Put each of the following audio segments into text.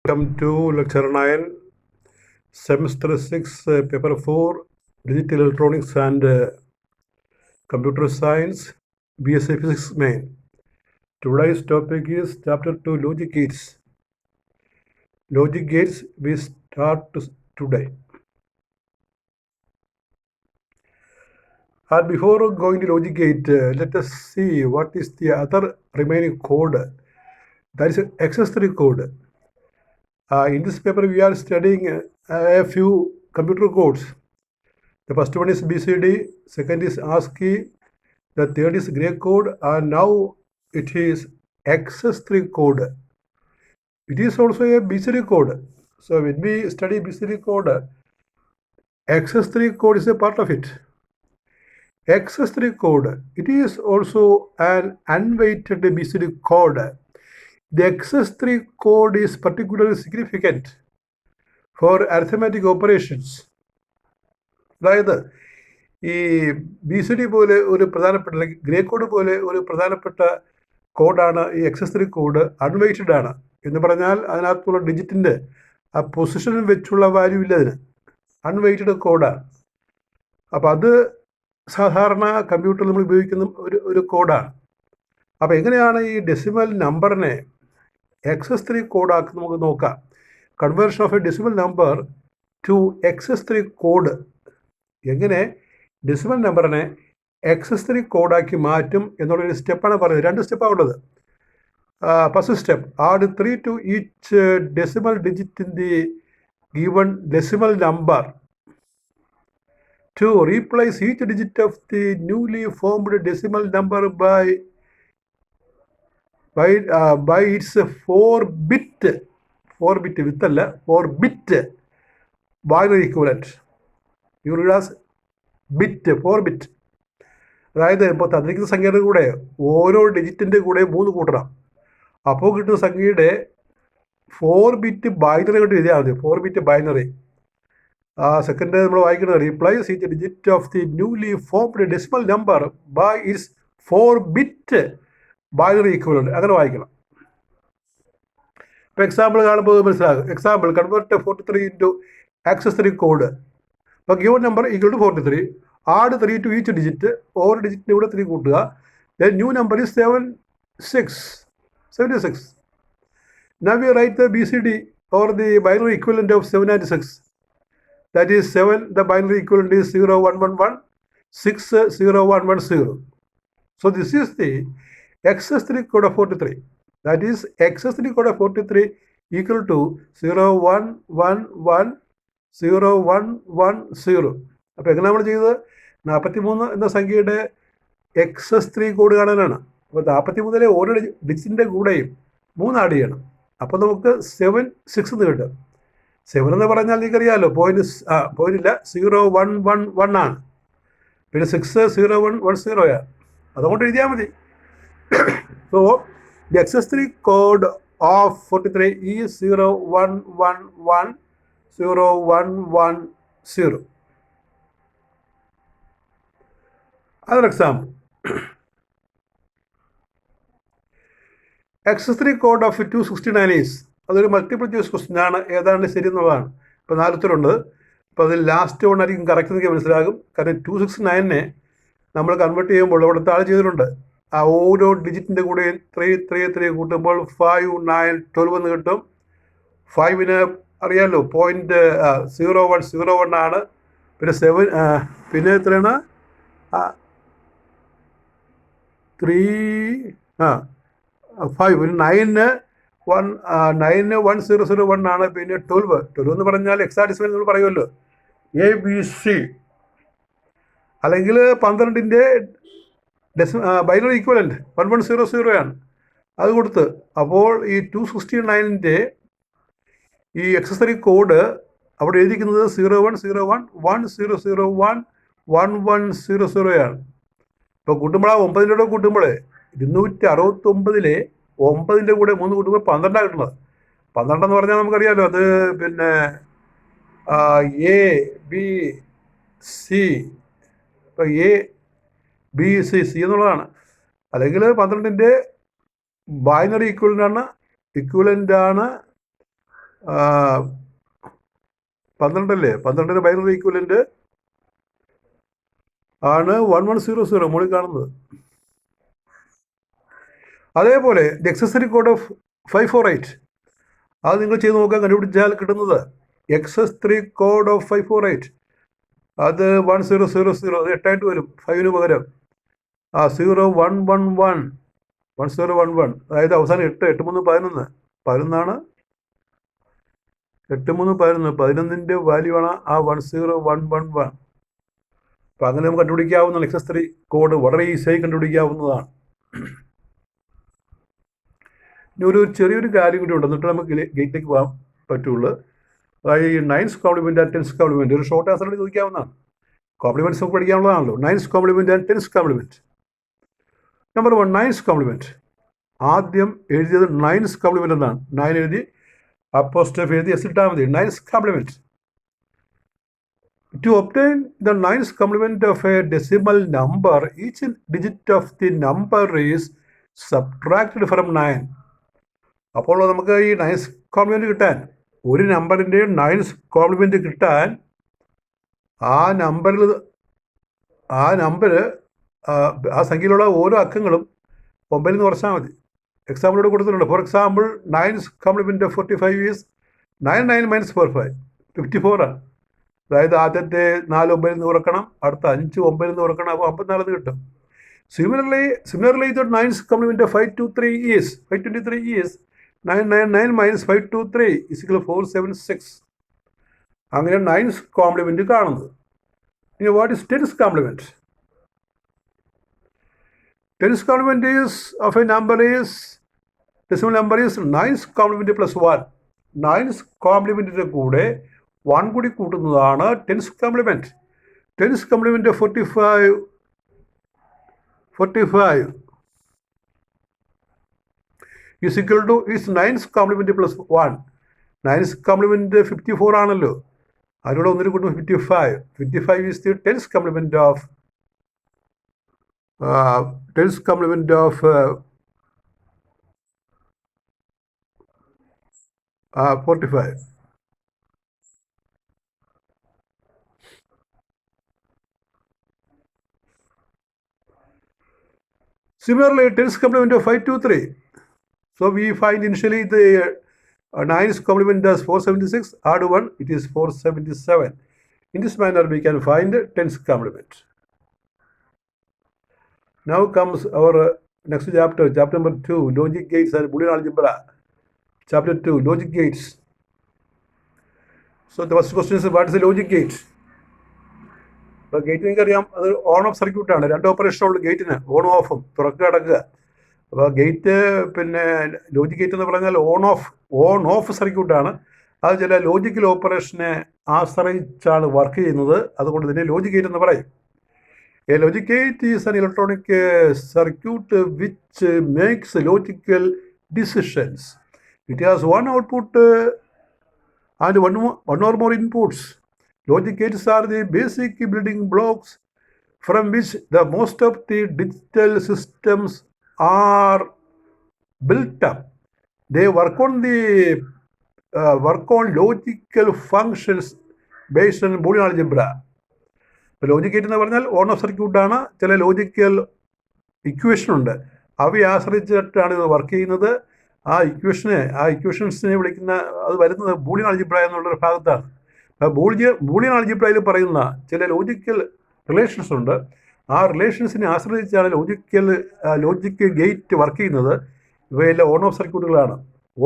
Welcome to Lecture 9, Semester 6, Paper 4, Digital Electronics and Computer Science, BSc Physics Main. Today's topic is Chapter 2, Logic Gates. Logic Gates we start today. And before going to Logic Gate, let us see what is the other remaining code. That is accessory code. In this paper, we are studying a few computer codes. The first one is BCD, second is ASCII, the third is Gray code, and now it is accessory code. It is also a BCD code. So when we study BCD code, accessory code is a part of it. Accessory code, it is also an unweighted BCD code. The accessory code is particularly significant for arithmetic operations. അതായത് ഈ B C D പോലെ ഒരു പ്രധാനപ്പെട്ട, അല്ലെങ്കിൽ grey code പോലെ ഒരു പ്രധാനപ്പെട്ട കോഡാണ് ഈ accessory കോഡ്. അൺവെയ്റ്റഡ് ആണ് എന്ന് പറഞ്ഞാൽ അതിനകത്തുള്ള ഡിജിറ്റിൻ്റെ ആ പൊസിഷനിൽ വെച്ചുള്ള വാല്യൂ ഇല്ല, അതിന് അൺവെയ്റ്റഡ് കോഡാണ്. അപ്പോൾ അത് സാധാരണ കമ്പ്യൂട്ടറിൽ നമ്മൾ ഉപയോഗിക്കുന്ന ഒരു കോഡാണ്. അപ്പോൾ എങ്ങനെയാണ് ഈ ഡെസിമൽ നമ്പറിനെ accessory കോഡാക്കി നമുക്ക് നോക്കാം. Conversion of a decimal number to accessory കോഡ്. എങ്ങനെ ഡെസിമൽ നമ്പറിനെ accessory കോഡാക്കി മാറ്റും എന്നുള്ളൊരു സ്റ്റെപ്പാണ് പറയുന്നത്. 2 സ്റ്റെപ്പാണ് ഉള്ളത്. First step, add 3 to each decimal digit in the given decimal number. 2. Replace each digit of the newly formed decimal number by its 4-bit binary equivalent. You read as bit, 4-bit. അതായത് ഇപ്പോൾ തന്നിരിക്കുന്ന സംഖ്യയുടെ കൂടെ ഓരോ ഡിജിറ്റിൻ്റെ കൂടെ 3 കൂട്ടണം. അപ്പോൾ കിട്ടുന്ന സംഖ്യയുടെ 4-bit ബൈനറി കൊണ്ട് എഴുതിയാൽ മതി. 4-bit binary. സെക്കൻഡ് നമ്മൾ വായിക്കുന്നത്, replace each digit of the newly formed decimal number by its 4-bit binary equivalent. അങ്ങനെ വായിക്കണം. ഇപ്പോൾ എക്സാമ്പിൾ കാണുമ്പോൾ മനസ്സിലാകും. Example, convert 43 into accessory code. അപ്പോൾ given number equal to 43. Add 3 to each digit. ഓരോ ഡിജിറ്റിൻ്റെ കൂടെ 3 കൂട്ടുക. Then new number is 76. Now we write the BCD or the binary equivalent of 7 and 6. That is 7, the binary equivalent is 0111, 6 0110. So this is the accessory code of 43. That is accessory code of 43 equal to 01110110. അപ്പോൾ എങ്ങനെ നമ്മൾ ചെയ്തത്? 43 എന്ന സംഖ്യയുടെ accessory code കാണാനാണ്. അപ്പോൾ 43 ഓരോ ഡിജിറ്റിൻ്റെ കൂടെയും 3 ആഡ് ചെയ്യണം. അപ്പോൾ നമുക്ക് 7 6 എന്ന് കിട്ടും. 7 എന്ന് പറഞ്ഞാൽ നിങ്ങൾക്കറിയാമല്ലോ, പോയിന്റ് ഇല്ല, 011 ആണ്. പിന്നെ 6 0110 അതുകൊണ്ട് എഴുതിയാൽ മതി. So the accessory code of 43 is 01110110. Another example. Accessory code of 269 is, അതൊരു മൾട്ടിപ്പിൾ ചോയ്സ് ക്വസ്റ്റ്യൻ ആണ്. ഏതാണ്ട് ശരി എന്നുള്ളതാണ്. ഇപ്പോൾ 4 ഉത്തരമുണ്ട്. അപ്പോൾ അതിൽ ലാസ്റ്റ് വൺ ആയിരിക്കും കറക്റ്റ് എന്നൊക്കെ മനസ്സിലാകും. കാരണം 269 നമ്മൾ കൺവേർട്ട് ചെയ്യുമ്പോൾ ഇവിടെ താഴെ ചെയ്തിട്ടുണ്ട്. ആ ഓരോ ഡിജിറ്റിൻ്റെ കൂടെ 3 കൂട്ടുമ്പോൾ 5 9 12 എന്ന് കിട്ടും. 5ന് അറിയാമല്ലോ, പോയിന്റ് 0101 ആണ്. പിന്നെ 7 പിന്നെ എത്രയാണ്? 3 5 പിന്നെ 9 1001 ആണ്. പിന്നെ 12 എന്ന് പറഞ്ഞാൽ എക്സാഡിസിമൽ നമ്മൾ പറയുമല്ലോ, ABC. അല്ലെങ്കിൽ 12ൻ്റെ ബൈനറി ഈക്വലന്റ് 1100 ആണ്. അത് കൊടുത്ത് അപ്പോൾ ഈ 269ൻ്റെ ഈ accessory കോഡ് അവിടെ എഴുതിക്കുന്നത് 010110011100 ആണ്. ഇപ്പോൾ കൂട്ടുമ്പോൾ 9ൻ്റെ കൂടെ കൂട്ടുമ്പോൾ 269 9ൻ്റെ കൂടെ 3 കൂട്ടുമ്പോൾ 12 കിട്ടുന്നത്. 12 എന്ന് പറഞ്ഞാൽ നമുക്കറിയാമല്ലോ, അത് പിന്നെ ABC. ഇപ്പോൾ ABC എന്നുള്ളതാണ്. അല്ലെങ്കിൽ 12ൻ്റെ ബൈനറി ഈക്വലൻ്റ് ആണ് 12 12 ബൈനറി ഈക്വലൻ്റ് ആണ് 1100 മുകളിൽ കാണുന്നത്. അതേപോലെ ദി എക്സസറി കോഡ് ഓഫ് 548 അത് നിങ്ങൾ ചെയ്ത് നോക്കാൻ കണ്ടുപിടിച്ചാൽ കിട്ടുന്നത് എക്സസ്3 കോഡ് ഓഫ് 548 അത് 1000 അത് 8 വരും. 5 പകരം 0111 1011 അതായത് അവസാനം 8 8 3 11 11 8 3 11 11ൻ്റെ വാല്യൂ ആണ് ആ 10111. അപ്പം അങ്ങനെ നമുക്ക് കണ്ടുപിടിക്കാവുന്ന എക്സസ്3 കോഡ് വളരെ ഈസിയായി കണ്ടുപിടിക്കാവുന്നതാണ്. ഇനി ഒരു ചെറിയൊരു കാര്യം കൂടി ഉണ്ട്, എന്നിട്ട് നമുക്ക് ഗേറ്റിലേക്ക് പോകാൻ പറ്റുള്ളൂ. അതായത് ഈ 9th compliment and 10th compliment ഒരു ഷോർട്ട് ആൻസറായിട്ട് ചോദിക്കാവുന്നതാണ്. കോംപ്ലിമെൻറ്റ്സ് നമുക്ക് പഠിക്കാനുള്ളതാണല്ലോ. 9th compliment and 10th compliment. Number 1 9th compliment. ആദ്യം എഴുതിയത് 9th കോംപ്ലിമെൻ്റ് എന്നാണ്. 9 എഴുതി അപ്പോസ്ട്രോഫ് എഴുതി എസ് ഇട്ടാൽ മതി. 9th compliment. To obtain the 9th complement of a decimal number, each digit of the number is subtracted from 9. അപ്പോൾ നമുക്ക് ഈ 9th കോംപ്ലിമെൻ്റ് കിട്ടാൻ, ഒരു നമ്പറിൻ്റെ 9th കോംപ്ലിമെൻ്റ് കിട്ടാൻ ആ നമ്പർ ആ സംഖ്യയിലുള്ള ഓരോ അക്കങ്ങളും 9 നിന്ന് കുറച്ചാൽ മതി. എക്സാമ്പിളോട് കൊടുത്തിട്ടുണ്ട്. For example 9th compliment of 45 is 99 minus 45 54 ആണ്. അതായത് ആദ്യത്തെ 4 9 നിന്ന് കുറക്കണം, അടുത്ത 5 9 നിന്ന് കുറക്കണം, അപ്പോൾ 54 കിട്ടും. Similarly, the 9th complement of 523 is 999 minus 523 is equal to 476. അങ്ങനെ 9th കോംപ്ലിമെൻ്റ് കാണുന്നത്. ഇനി what is 10th complement? 10th complement is of a number is decimal number is 9th complement plus 1. 9th കോംപ്ലിമെൻറ്റിൻ്റെ കൂടെ 1 കൂടി കൂട്ടുന്നതാണ് 10th compliment. 10th compliment 45 is equal to is 9th compliment plus 1. 9th compliment 54 ആണല്ലോ, അതിലൂടെ ഒന്നിന് കൂട്ടും 55. 55 is the 10th complement of 45. Similarly, 10th complement of 523. So we find initially the 9th complement as 476. Add 1, it is 477. In this manner, we can find 10th complement. Now comes our next chapter, chapter number 2, logic gates and Boolean algebra. Chapter 2, logic gates. So the first question is, what is a logic gate? അപ്പോൾ gate നിങ്ങൾക്കറിയാം, അത് on of സർക്യൂട്ടാണ്. 2 ഓപ്പറേഷനുള്ള ഗേറ്റിന്, ഓണും ഓഫും, തുറക്കുക അടക്കുക. അപ്പോൾ gate logic gate എന്ന് പറഞ്ഞാൽ ഓൺ ഓഫ് സർക്യൂട്ടാണ്. അത് ചില ലോജിക്കൽ ഓപ്പറേഷനെ ആശ്രയിച്ചാണ് വർക്ക് ചെയ്യുന്നത്. അതുകൊണ്ട് തന്നെ ലോജിക് ഗേറ്റ് എന്ന് പറയും. A logic gate is an electronic circuit which makes logical decisions. It has one output and one or more inputs. Logic gates are the basic building blocks from which the most of the digital systems are built up. They work on logical functions based on Boolean algebra. ഇപ്പോൾ logic gate എന്ന് പറഞ്ഞാൽ on of സർക്യൂട്ടാണ്. ചില logical equation ഉണ്ട്, അവയെ ആശ്രയിച്ചിട്ടാണ് ഇത് work ചെയ്യുന്നത്. ആ ഇക്വേഷൻസിനെ വിളിക്കുന്ന, അത് വരുന്നത് ബൂളിയൻ ആൾജിബ്ര എന്നുള്ളൊരു ഭാഗത്താണ്. ബൂളിയൻ ആൾജിബ്രയിൽ പറയുന്ന ചില ലോജിക്കൽ റിലേഷൻസ് ഉണ്ട്. ആ റിലേഷൻസിനെ ആശ്രയിച്ചാണ് ലോജിക് ഗേറ്റ് വർക്ക് ചെയ്യുന്നത്. ഇവയെല്ലാം ഓൺ ഓഫ് സർക്യൂട്ടുകളാണ്.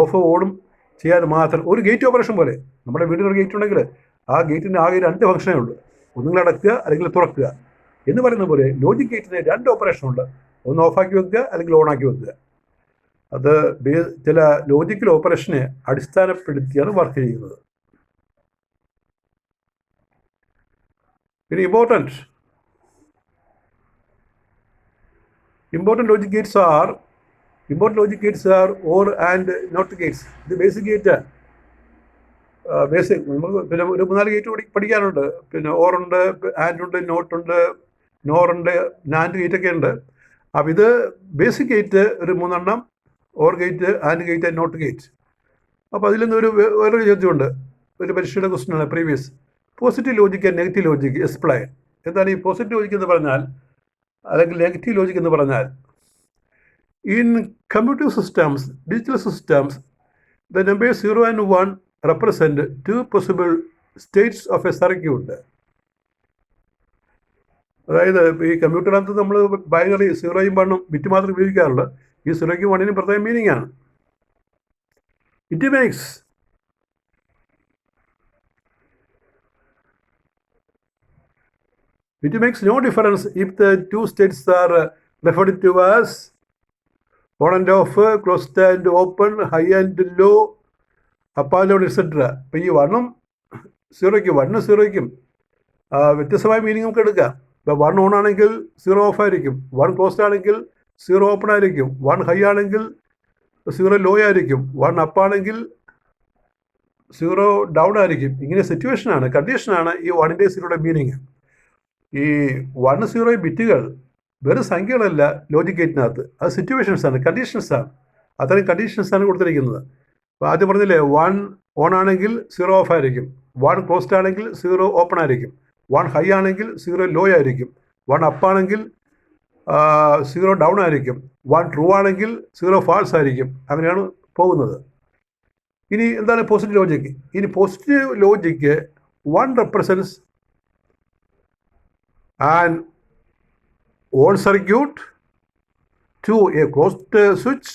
ഓഫ് ഓണും ചെയ്യാൻ മാത്രം ഒരു ഗേറ്റ് ഓപ്പറേഷൻ പോലെ. നമ്മുടെ വീടിനൊരു ഗേറ്റ് ഉണ്ടെങ്കിൽ ആ ഗേറ്റിന് ആകെ 2 ഫംഗ്ഷനേ ഉള്ളൂ, ഒന്നുകിൽ അടക്കുക അല്ലെങ്കിൽ തുറക്കുക എന്ന് പറയുന്ന പോലെ ലോജിക് ഗേറ്റിന് 2 ഓപ്പറേഷൻ ഉണ്ട്. ഒന്ന് ഓഫാക്കി വെക്കുക അല്ലെങ്കിൽ ഓണാക്കി വെക്കുക. അത് ചില ലോജിക്കൽ ഓപ്പറേഷനെ അടിസ്ഥാനപ്പെടുത്തിയാണ് വർക്ക് ചെയ്യുന്നത്. പിന്നെ important logic gates are OR and NOT gates. ഇത് ബേസിക് ഗേറ്റ്. ബേസിക് നമുക്ക് പിന്നെ ഒരു 3-4 ഗേറ്റ് പഠിക്കാനുണ്ട്. പിന്നെ OR ഉണ്ട്, AND ഉണ്ട്, NOT ഉണ്ട്, NOR ഉണ്ട്, NAND ഗേറ്റൊക്കെ ഉണ്ട്. അപ്പോൾ ഇത് ബേസിക് ഗേറ്റ് ഒരു 3 OR gate, AND gate, NOT gate. അപ്പോൾ അതിൽ നിന്ന് വേറൊരു ചോദ്യമുണ്ട്, ഒരു പരീക്ഷയുടെ ക്വസ്റ്റ്യനാണ് previous. Positive logic and negative logic explain. എന്താണ് ഈ പോസിറ്റീവ് ലോജിക് എന്ന് പറഞ്ഞാൽ, അല്ലെങ്കിൽ നെഗറ്റീവ് ലോജിക് എന്ന് പറഞ്ഞാൽ? In computer systems, digital systems, the number 0 and 1 represent two possible states of a circuit. അതായത് ഈ കമ്പ്യൂട്ടറിനകത്ത് നമ്മൾ ബൈനറി 0യും 1ഉം ബിറ്റ് മാത്രമേ ഉപയോഗിക്കാറുള്ളൂ. ഈ 0യ്ക്കും 1നും പ്രത്യേക മീനിങ് ആണ്. It makes no difference if the two states are referred to as on and off, closed and open, high and low, up and down, etc. അപ്പോൾ ഈ 1ഉം 0യ്ക്കും വ്യത്യസ്തമായ മീനിങ് നമുക്ക് എടുക്കാം. ഇപ്പോൾ 1 ഓൺ ആണെങ്കിൽ 0 ഓഫ് ആയിരിക്കും, 1 ക്ലോസ്ഡ് ആണെങ്കിൽ 0 ഓപ്പൺ ആയിരിക്കും, 1 ഹൈ ആണെങ്കിൽ 0 ലോ ആയിരിക്കും, 1 അപ്പ് ആണെങ്കിൽ 0 ഡൗൺ ആയിരിക്കും. ഇങ്ങനെ സിറ്റുവേഷനാണ്, കണ്ടീഷനാണ് ഈ 1ൻ്റെ 0യുടെ മീനിങ്. ഈ 1, 0 ബിറ്റുകൾ വെറും സംഖ്യകളല്ല ലോജിക് ഗേറ്റിനകത്ത്, അത് സിറ്റുവേഷൻസാണ്, കണ്ടീഷൻസാണ്. അത്തരം കണ്ടീഷൻസാണ് കൊടുത്തിരിക്കുന്നത്. അപ്പോൾ ആദ്യം പറഞ്ഞില്ലേ, 1 ഓൺ ആണെങ്കിൽ 0 ഓഫ് ആയിരിക്കും, 1 ക്ലോസ്ഡ് ആണെങ്കിൽ 0 ഓപ്പൺ ആയിരിക്കും, 1 ഹൈ ആണെങ്കിൽ 0 ലോ ആയിരിക്കും, 1 അപ്പ് ആണെങ്കിൽ 0 ഡൗൺ ആയിരിക്കും, 1 ട്രൂ ആണെങ്കിൽ 0 ഫാൾസ് ആയിരിക്കും. അങ്ങനെയാണ് പോകുന്നത്. ഇനി എന്താണ് പോസിറ്റീവ് ലോജിക്? ഇനി positive logic 1 represents an on circuit, 2 a closed switch,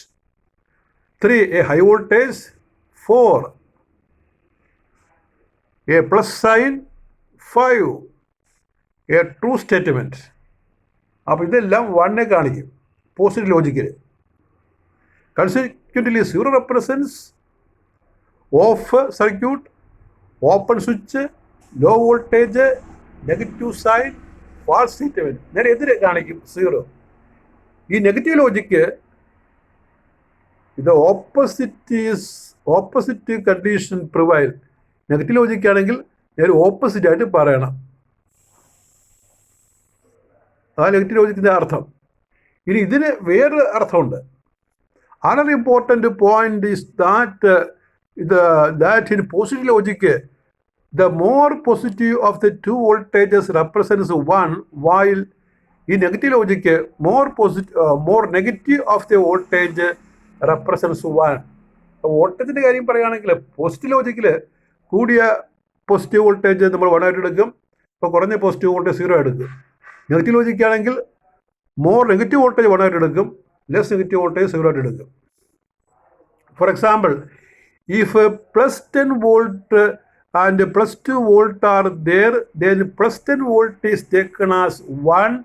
3 a high voltage, 4 a plus sign, 5 a true statement. അപ്പോൾ ഇതെല്ലാം 1നെ കാണിക്കും പോസിറ്റീവ് ലോജിക്കിൽ. Consequently 0 represents off circuit, open switch, low voltage, negative sign, false statement. നേരെ എതിരെ കാണിക്കും 0. ഈ negative logic ഇത് ഓപ്പോസിറ്റ് കണ്ടീഷൻ പ്രിവൈൽ. നെഗറ്റീവ് ലോജിക്കാണെങ്കിൽ നേരെ ഓപ്പോസിറ്റ് ആയിട്ട് പറയണം. അതാണ് നെഗറ്റീവ് ലോജിക്കിൻ്റെ അർത്ഥം. ഇനി ഇതിന് വേറൊരു അർത്ഥമുണ്ട്. Another important point is that in positive logic the more positive of the two voltages represents 1, while in negative logic more negative of the voltage represents 1. വോൾട്ടേജിൻ്റെ കാര്യം പറയുകയാണെങ്കിൽ പോസിറ്റീവ് ലോജിക്കിൽ കൂടിയ പോസിറ്റീവ് വോൾട്ടേജ് നമ്മൾ 1 ആയിട്ട് എടുക്കും, ഇപ്പോൾ കുറഞ്ഞ പോസിറ്റീവ് വോൾട്ടേജ് 0 എടുക്കും. Negative ലോജിക്കാണെങ്കിൽ more negative voltage 1 ആയിട്ട് എടുക്കും, ലെസ് നെഗറ്റീവ് വോൾട്ടേജ് 0 ആയിട്ട് എടുക്കും. For example, if plus 10 volt and plus 2 volt are there, then plus 10 volt is taken as 1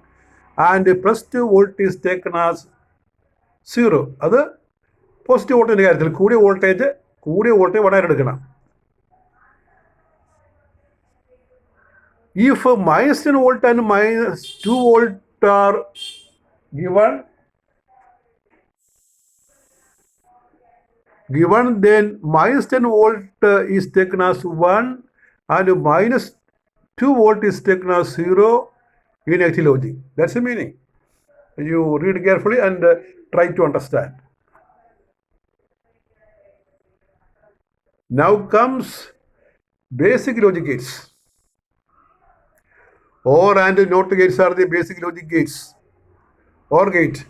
and plus 2 volt is taken as 0. അത് positive വോൾട്ടേജിൻ്റെ കാര്യത്തിൽ കൂടിയ voltage 1 ആയിട്ട് എടുക്കണം. If minus 10 volt and minus 2 volt are given, then minus 10 volt is taken as 1 and minus 2 volt is taken as 0 in negative logic. That's the meaning. You read carefully and try to understand. Now comes basic logic gates. OR and NOT gates are the basic logic gates. OR gate.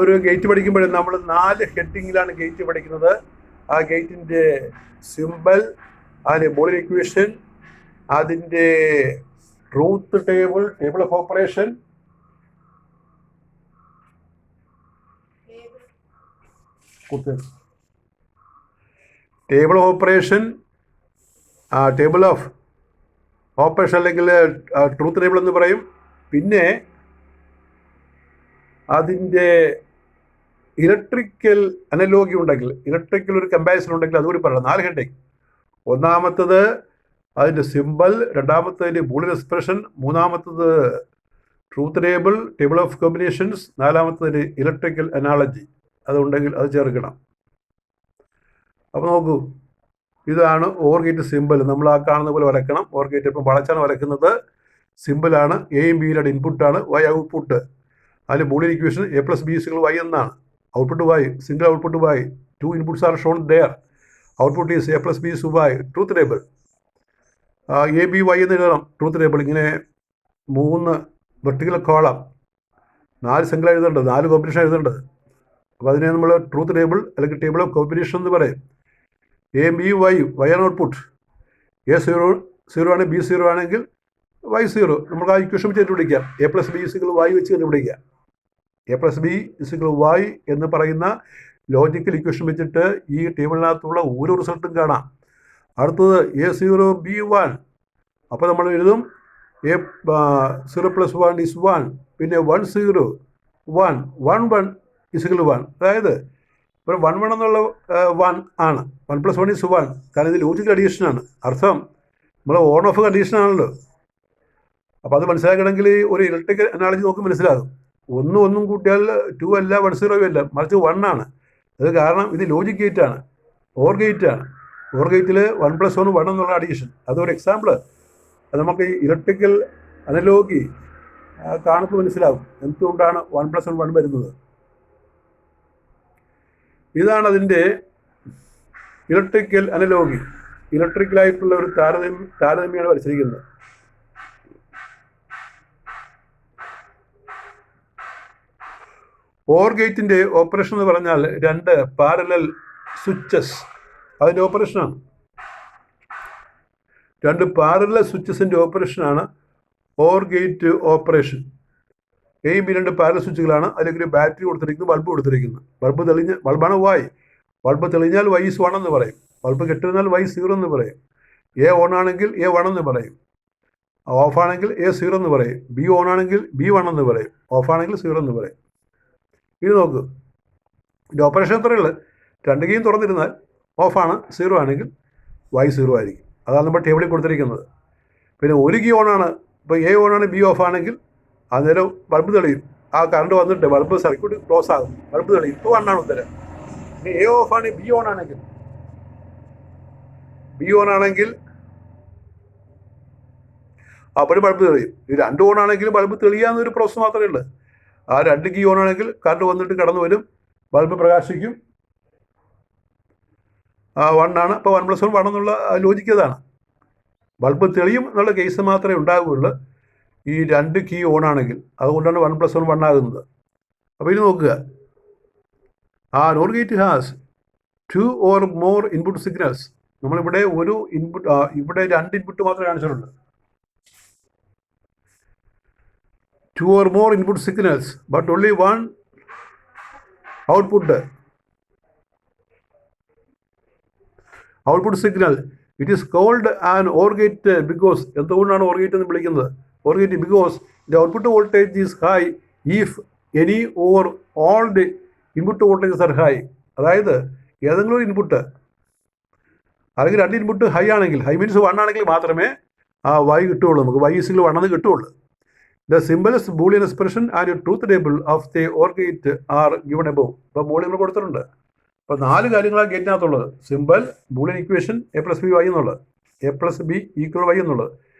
ഒരു gate പഠിക്കുമ്പോൾ നമ്മൾ 4 ഹെഡിങ്ങിലാണ് gate പഠിക്കുന്നത്. ആ ഗേറ്റിൻ്റെ symbol, അതിൻ്റെ Boolean equation, അതിൻ്റെ truth table of operation, table of operation അല്ലെങ്കിൽ truth table എന്ന് പറയും. പിന്നെ അതിൻ്റെ ഇലക്ട്രിക്കൽ അനലോഗി ഉണ്ടെങ്കിൽ, ഇലക്ട്രിക്കൽ ഒരു കമ്പാരിസൺ ഉണ്ടെങ്കിൽ അതുകൂടി പറയണം. 4 ഹെഡിങ്. ഒന്നാമത്തത് അതിൻ്റെ സിമ്പൽ, രണ്ടാമത്തതിൻ്റെ ബൂളിയൻ എക്സ്പ്രഷൻ, മൂന്നാമത്തത് ട്രൂത്ത് ടേബിൾ ഓഫ് കോമ്പിനേഷൻസ്, നാലാമത്തതിൻ്റെ ഇലക്ട്രിക്കൽ അനാളജി. അതുണ്ടെങ്കിൽ അത് ചേർക്കണം. അപ്പോൾ നോക്കൂ, ഇതാണ് ഓർ ഗേറ്റ് സിമ്പൽ. നമ്മൾ ആ കാണുന്ന പോലെ വരയ്ക്കണം. ഓർ ഗേറ്റ് ഇപ്പം വളച്ചാണ് വരയ്ക്കുന്നത്. സിമ്പിളാണ്. എയും ബിയിലാണ് ഇൻപുട്ടാണ്, വൈ ഔട്ട്പുട്ട്. അതിൽ boolean equation a + b = y എന്നാണ്. Output y, single output y, 2 inputs are shown there. Output is A plus B is Y. Truth table A B Y എന്ന് എഴുതണം. ട്രൂത്ത് ടേബിൾ ഇങ്ങനെ 3 വെർട്ടിക്കൽ കോളം, 4 സിംഗിൾ എഴുതേണ്ടത്, 4 combination എഴുതേണ്ടത്. അപ്പോൾ അതിനെ നമ്മൾ truth table അല്ലെങ്കിൽ ടേബിൾ ഓഫ് കോമ്പിനേഷൻ എന്ന് പറയും. എ ബി വൈ, വൈ ആണ് ഔട്ട്പുട്ട്. എ 0 ആണ്, ബി 0 ആണെങ്കിൽ വൈ 0. നമുക്ക് ആ ഇക്വേഷൻ വെച്ച് കണ്ടുപിടിക്കാം. A plus B is equal Y വെച്ച് കണ്ടുപിടിക്കാം. A plus B is equal Y എന്ന് പറയുന്ന ലോജിക്കൽ ഇക്വേഷൻ വെച്ചിട്ട് ഈ ടേബിളിനകത്തുള്ള ഓരോ റിസൾട്ടും കാണാം. അടുത്തത് എ 0 ബി 1. അപ്പോൾ നമ്മൾ എഴുതും എ 0 + 1 = 1. പിന്നെ 1 0 1 1 1 ഇസിക്കൽ 1. അതായത് ഇപ്പോൾ 1 1 എന്നുള്ള 1 ആണ്. 1 + 1 = 1. കാരണം ഇത് ലോജിക്കൽ അഡീഷനാണ്. അർത്ഥം നമ്മൾ ഓൺ ഓഫ് കണ്ടീഷനാണല്ലോ. അപ്പോൾ അത് മനസ്സിലാക്കണമെങ്കിൽ ഒരു ഇലക്ട്രിക്കൽ അനാളജി നോക്കി മനസ്സിലാകും. 1 കൂട്ടിയാൽ 2 അല്ല, 1 0 അല്ല, മറിച്ച് 1 ആണ്. അത് കാരണം ഇത് ലോജിക് ഗേറ്റാണ്, ഓർ ഗേറ്റാണ്. ഓർ ഗേറ്റിൽ 1 + 1 1 എന്നുള്ള അഡീഷൻ. അതൊരു എക്സാമ്പിൾ. അത് നമുക്ക് ഈ ഇലക്ട്രിക്കൽ അനലോഗി കാണുമ്പോൾ മനസ്സിലാകും എന്തുകൊണ്ടാണ് 1 + 1 1 വരുന്നത്. ഇതാണ് അതിൻ്റെ ഇലക്ട്രിക്കൽ അനലോഗി. ഇലക്ട്രിക്കലായിട്ടുള്ള ഒരു താരതമ്യമാണ് വരച്ചിരിക്കുന്നത്. ഓർ ഗേറ്റിൻ്റെ ഓപ്പറേഷൻ എന്ന് പറഞ്ഞാൽ 2 പാരലൽ സ്വിച്ചസ്, അതിൻ്റെ ഓപ്പറേഷനാണ്. 2 പാരലൽ സ്വിച്ചസിൻ്റെ ഓപ്പറേഷനാണ് OR gate operation. A B 2 parallel സ്വിച്ചുകളാണ്. അതിലേക്ക് ഒരു ബാറ്ററി കൊടുത്തിരിക്കുന്നു, ബൾബ് കൊടുത്തിരിക്കുന്നു. ബൾബാണ് വൈ. ബൾബ് തെളിഞ്ഞാൽ വൈ ഈസ് 1 എന്ന് പറയും. ബൾബ് കെട്ടിരുന്നാൽ വൈ 0 എന്ന് പറയും. എ ഓൺ ആണെങ്കിൽ എ 1 എന്ന് പറയും. ഓഫ് ആണെങ്കിൽ എ 0 എന്ന് പറയും. ബി ഓൺ ആണെങ്കിൽ ബി 1 എന്ന് പറയും. ഓഫ് ആണെങ്കിൽ 0 എന്ന് പറയും. ഇത് നോക്ക്, ഇതിൻ്റെ ഓപ്പറേഷൻ എത്രയുള്ളൂ? 2 കീയും തുറന്നിരുന്നാൽ ഓഫാണ്, 0 ആണെങ്കിൽ വൈ 0 ആയിരിക്കും. അതാണ് നമ്മൾ ടേബിളിൽ കൊടുത്തിരിക്കുന്നത്. പിന്നെ 1 കീ ഓണാണ്. ഇപ്പോൾ എ ഓണാണ്, ബി ഓഫ് ആണെങ്കിൽ അന്നേരം ബൾബ് തെളിയും. ആ കറണ്ട് വന്നിട്ട് ബൾബ് സർക്യൂട്ട് ക്ലോസ് ആകും, ബൾബ് തെളിയും. ഇപ്പോൾ 1 ആണ് ഉത്തരം. ഇനി എ ഓഫ് ആണ്, ബി ഓൺ ആണെങ്കിൽ അപ്പോഴും ബൾബ് തെളിയും. ഈ 2 ഓൺ ആണെങ്കിലും ബൾബ് തെളിയാന്നൊരു പ്രോസസ് മാത്രമേ ഉള്ളൂ. ആ 2 കീ ഓൺ ആണെങ്കിൽ കറണ്ട് വന്നിട്ട് കടന്നു വരും, ബൾബ് പ്രകാശിക്കും. 1 ആണ്. അപ്പോൾ 1 + 1 1 എന്നുള്ള ലോജിക്ക് അതാണ്. ബൾബ് തെളിയും എന്നുള്ള കേസ് മാത്രമേ ഉണ്ടാവുകയുള്ളൂ ഈ 2 കീ ഓൺ ആണെങ്കിൽ. അതുകൊണ്ടാണ് 1 + 1 1 ആകുന്നത്. അപ്പോൾ ഇത് നോക്കുക, nor gate has 2 or more input signals. നമ്മളിവിടെ ഒരു ഇൻപുട്ട്, ഇവിടെ 2 ഇൻപുട്ട് മാത്രമേ കാണിച്ചിട്ടുള്ളൂ. 2 or more input signals, but only 1 output signal. It is called an OR gate because എന്തുകൊണ്ടാണ് OR gate എന്ന് വിളിക്കുന്നത്? OR gate because the output voltage is high if any or all the input voltages are high. അതായത് ഏതെങ്കിലും ഒരു input അല്ലെങ്കിൽ 2 input high ആണെങ്കിൽ, high means 1 ആണെങ്കിൽ മാത്രമേ വൈ കിട്ടുകയുള്ളൂ. നമുക്ക് വൈ = 1 എന്ന് കിട്ടുകയുള്ളൂ. The simplest Boolean expression and a truth table of the OR gate are given above. ഇപ്പോൾ ബൂളിയൻ കൊടുത്തിട്ടുണ്ട്. അപ്പോൾ 4 കാര്യങ്ങളാണ് ഗേറ്റിനകത്തുള്ളത്. Simple, Boolean equation, A plus B Y എന്നുള്ളത്, A plus B equal Y എന്നുള്ളത്,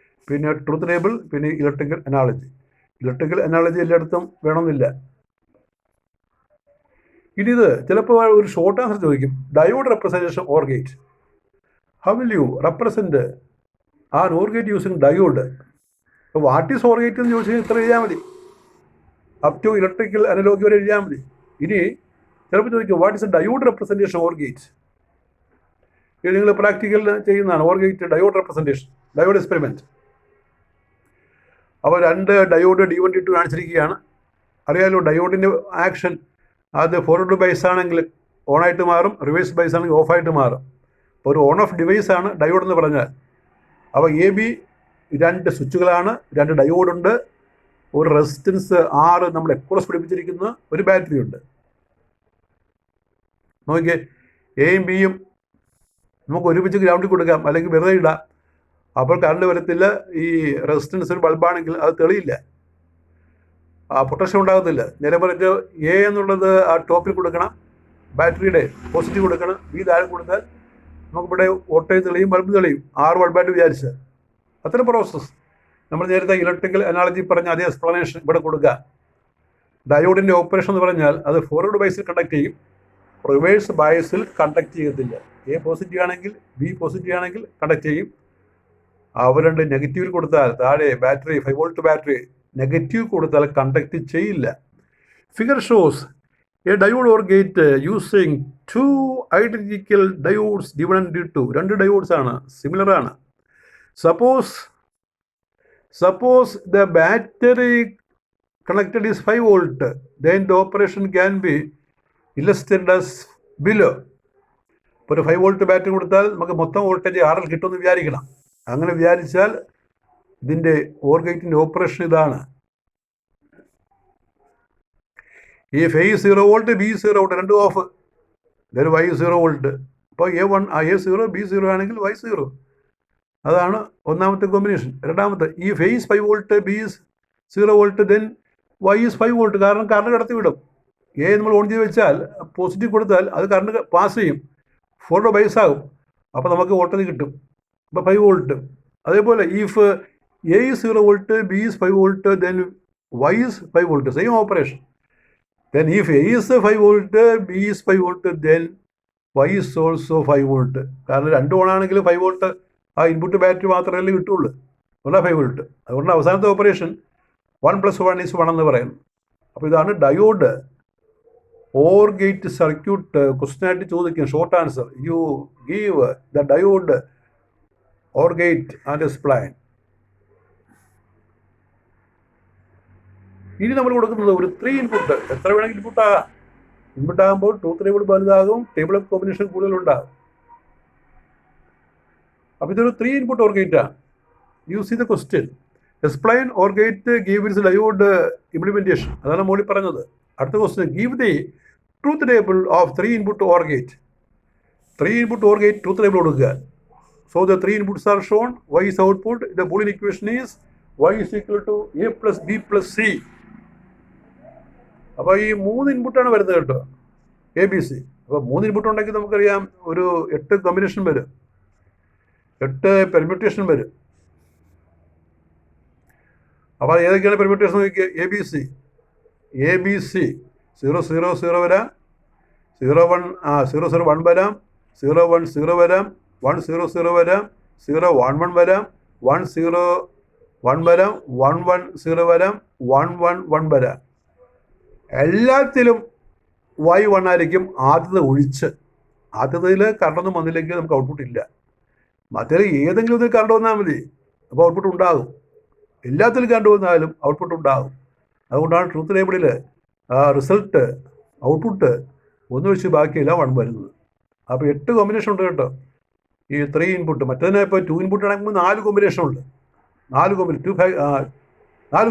പിന്നെ ട്രൂത്ത് ടേബിൾ, പിന്നെ ഇലക്ട്രിക്കൽ അനാളജി. ഇലക്ട്രിക്കൽ അനാളജി എല്ലായിടത്തും വേണമെന്നില്ല. ഇനി ഇത് ചിലപ്പോൾ ഒരു ഷോർട്ട് ആൻസർ ചോദിക്കും. Diode representation OR gate. How will you represent an OR gate using diode? അപ്പോൾ വാട്ട് ഈസ് OR ഗേറ്റ് എന്ന് ചോദിച്ചാൽ ഇത്ര എഴുതിയാൽ മതി. അപ് ടു ഇലക്ട്രിക്കൽ അനലോഗി വരെ എഴുതിയാൽ മതി. ഇനി ചിലപ്പോൾ ചോദിക്കും what is A diode representation OR gate. ഇത് നിങ്ങൾ പ്രാക്ടിക്കലിൽ ചെയ്യുന്നതാണ്. OR gate diode representation, diode experiment. അപ്പോൾ 2 ഡയോഡ് D1 D2 കാണിച്ചിരിക്കുകയാണ്. അറിയാലോ ഡയോഡിൻ്റെ ആക്ഷൻ, അത് ഫോർവേഡ് ബൈസ് ആണെങ്കിൽ ഓണായിട്ട് മാറും, റിവേഴ്സ് ബൈസ് ആണെങ്കിൽ ഓഫായിട്ട് മാറും. അപ്പോൾ ഒരു ഓൺ ഓഫ് ഡിവൈസാണ് ഡയോഡ് എന്ന് പറഞ്ഞാൽ. അപ്പോൾ എ ബി 2 സ്വിച്ചുകളാണ്, 2 ഡയോഡുണ്ട്, ഒരു റെസിസ്റ്റൻസ് R നമ്മൾ എക്രോസ് പിടിപ്പിച്ചിരിക്കുന്ന ഒരു ബാറ്ററി ഉണ്ട്. നോക്കിയേ, എയും ബിയും നമുക്ക് ഒരുമിച്ച് ഗ്രൗണ്ടിൽ കൊടുക്കാം, അല്ലെങ്കിൽ വെറുതെ ഇടാം. അപ്പോൾ കറണ്ട് വരത്തില്ല. ഈ റെസിസ്റ്റൻസ് ഒരു ബൾബാണെങ്കിൽ അത് തെളിയില്ല, പൊട്ടൻഷ്യൽ ഉണ്ടാകത്തില്ല. നേരെ പറഞ്ഞ് എ എന്നുള്ളത് ആ ടോപ്പിൽ കൊടുക്കണം, ബാറ്ററിയുടെ പോസിറ്റീവ് കൊടുക്കണം. ബി താഴെ കൊടുത്താൽ നമുക്കിവിടെ വോൾട്ടേജ് തെളിയും, ബൾബ് തെളിയും. 6 ബൾബായിട്ട് വിചാരിച്ച് അത്ര പ്രോസസ്സ്. നമ്മൾ നേരത്തെ ഇലക്ട്രിക്കൽ അനാളജി പറഞ്ഞ അതേ എക്സ്പ്ലനേഷൻ ഇവിടെ കൊടുക്കുക. ഡയോഡിൻ്റെ ഓപ്പറേഷൻ എന്ന് പറഞ്ഞാൽ അത് ഫോർവേഡ് ബൈസിൽ കണ്ടക്ട് ചെയ്യും, റിവേഴ്സ് ബയസിൽ കണ്ടക്ട് ചെയ്യത്തില്ല. എ പോസിറ്റീവ് ആണെങ്കിൽ ബി പോസിറ്റീവ് ആണെങ്കിൽ കണ്ടക്ട് ചെയ്യും. അവ രണ്ട് നെഗറ്റീവിൽ കൊടുത്താൽ താഴെ ബാറ്ററി 5 വോൾട്ട് ബാറ്ററി നെഗറ്റീവ് കൊടുത്താൽ കണ്ടക്ട് ചെയ്യില്ല. Figure shows A diode or gate using 2 identical diodes divided into 2 diodes ആണ്, സിമിലർ ആണ്. Suppose the battery connected is 5 volt, then the operation can be illustrated as below. ഇപ്പോൾ ഒരു 5 volt battery കൊടുത്താൽ നമുക്ക് മൊത്തം voltage 6 കിട്ടുമെന്ന് വിചാരിക്കണം. അങ്ങനെ വിചാരിച്ചാൽ ഇതിൻ്റെ ഓർ ഗേറ്റിൻ്റെ ഓപ്പറേഷൻ ഇതാണ്. ഈ A 0 വോൾട്ട് B 0 വോൾട്ട് രണ്ടും ഓഫ്, ഇതൊരു Y 0 വോൾട്ട്. അപ്പോൾ A 0 B 0 ആണെങ്കിൽ Y 0. അതാണ് ഒന്നാമത്തെ കോമ്പിനേഷൻ. രണ്ടാമത്തെ ഈ phase 5 volt B 0 volt then Y 5 volt, കാരണം കറണ്ട് കടത്തി വിടും. എ നമ്മൾ ഓൺ ചെയ്ത് വെച്ചാൽ പോസിറ്റീവ് കൊടുത്താൽ അത് കറണ്ട് പാസ് ചെയ്യും, ഫോട്ടോ ബൈസ് ആകും, അപ്പോൾ നമുക്ക് വോൾട്ടേജ് കിട്ടും. അപ്പോൾ 5 വോൾട്ട്. അതേപോലെ if A 0 volt B 5 volt then Y 5 volt, same operation. Then if A 5 volt B 5 volt then Y also 5 volt. കാരണം രണ്ട് ഓണാണെങ്കിൽ 5 വോൾട്ട് ആ ഇൻപുട്ട് ബാറ്ററി മാത്രമല്ലേ കിട്ടുള്ളൂ, അതുകൊണ്ട് 5 വോൾട്ട്. അതുകൊണ്ട് അവസാനത്തെ ഓപ്പറേഷൻ 1 + 1 = 1 എന്ന് പറയുന്നു. അപ്പോൾ ഇതാണ് ഡയോഡ് ഓർ ഗേറ്റ് സർക്യൂട്ട്. ക്വസ്റ്റ്യനായിട്ട് ചോദിക്കും, short answer you give the diode or gate and explain. ഇനി നമ്മൾ കൊടുക്കുന്നത് ഒരു 3 ഇൻപുട്ട്. എത്ര വേണമെങ്കിൽ ഇൻപുട്ട് ആകാം. ഇൻപുട്ട് ആകുമ്പോൾ ട്രൂത്ത് ടേബിൾ വലുതാകും, ടേബിൾ ഓഫ് കോമ്പിനേഷൻ കൂടുതലുണ്ടാകും. അപ്പോൾ ഇതൊരു 3 ഇൻപുട്ട് ഓർ ഗേറ്റാണ്. You see the question. Explain OR gate give its diode implementation. അതാണ് മോളി പറഞ്ഞത്. അടുത്ത question, give the truth table of 3 input OR gate. 3 input OR gate truth table കൊടുക്കുക. So the 3 inputs are shown. Y is output. The Boolean equation is Y is equal to A plus B plus C. അപ്പോൾ ഈ 3 ഇൻപുട്ടാണ് വരുന്നത് കേട്ടോ, ABC. അപ്പോൾ 3 input ഉണ്ടെങ്കിൽ നമുക്കറിയാം ഒരു 8 കോമ്പിനേഷൻ വരും, 8 പെർമ്യൂട്ടേഷൻ വരും. അപ്പോൾ ഏതൊക്കെയാണ് പെർമ്യൂട്ടേഷൻ നോക്കിയാൽ ABC 0 0 0 വരാം, 0 1 0 1 വരാം, 0 1 0 വരാം, 1 0 0 വരാം, 0 1 1 വരാം, 1 0 1 വരാം, 1 1 0 വരാം, 1 1 1 വരാം. എല്ലാത്തിലും Y 1 ആയിരിക്കും ആദ്യത്തെ ഒഴിച്ച്. ആദ്യത്തിൽ കറണ്ടൊന്നും വന്നില്ലെങ്കിൽ നമുക്ക് ഔട്ട്പുട്ട് ഇല്ല. മറ്റേ ഏതെങ്കിലും ഇതിൽ കറണ്ട് വന്നാൽ മതി, അപ്പോൾ ഔട്ട്പുട്ട് ഉണ്ടാകും. എല്ലാത്തിലും കറണ്ട് വന്നാലും ഔട്ട്പുട്ട് ഉണ്ടാകും. അതുകൊണ്ടാണ് ട്രൂത്ത് ടേബിളിൽ റിസൾട്ട് ഔട്ട്പുട്ട് ഒന്നൊഴിച്ച് ബാക്കിയെല്ലാം 1 വരുന്നത്. അപ്പോൾ 8 കോമ്പിനേഷൻ ഉണ്ട് കേട്ടോ ഈ 3 ഇൻപുട്ട്. മറ്റേതിനെ ഇപ്പോൾ 2 ഇൻപുട്ട് ആണെങ്കിൽ 4 കോമ്പിനേഷൻ ഉണ്ട്. 4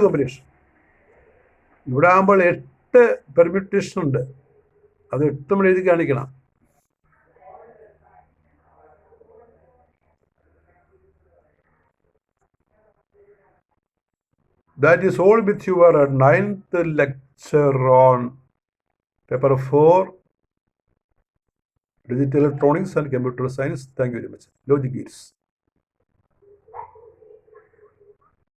കോമ്പിനേഷൻ. ഇവിടെ ആകുമ്പോൾ 8 പെർമ്യൂട്ടേഷൻ ഉണ്ട്. അത് 8 നമ്മൾ എഴുതി കാണിക്കണം. That is all with your 9th lecture on paper 4, Digital Electronics and Computer Science. Thank you very much. Logic Gears.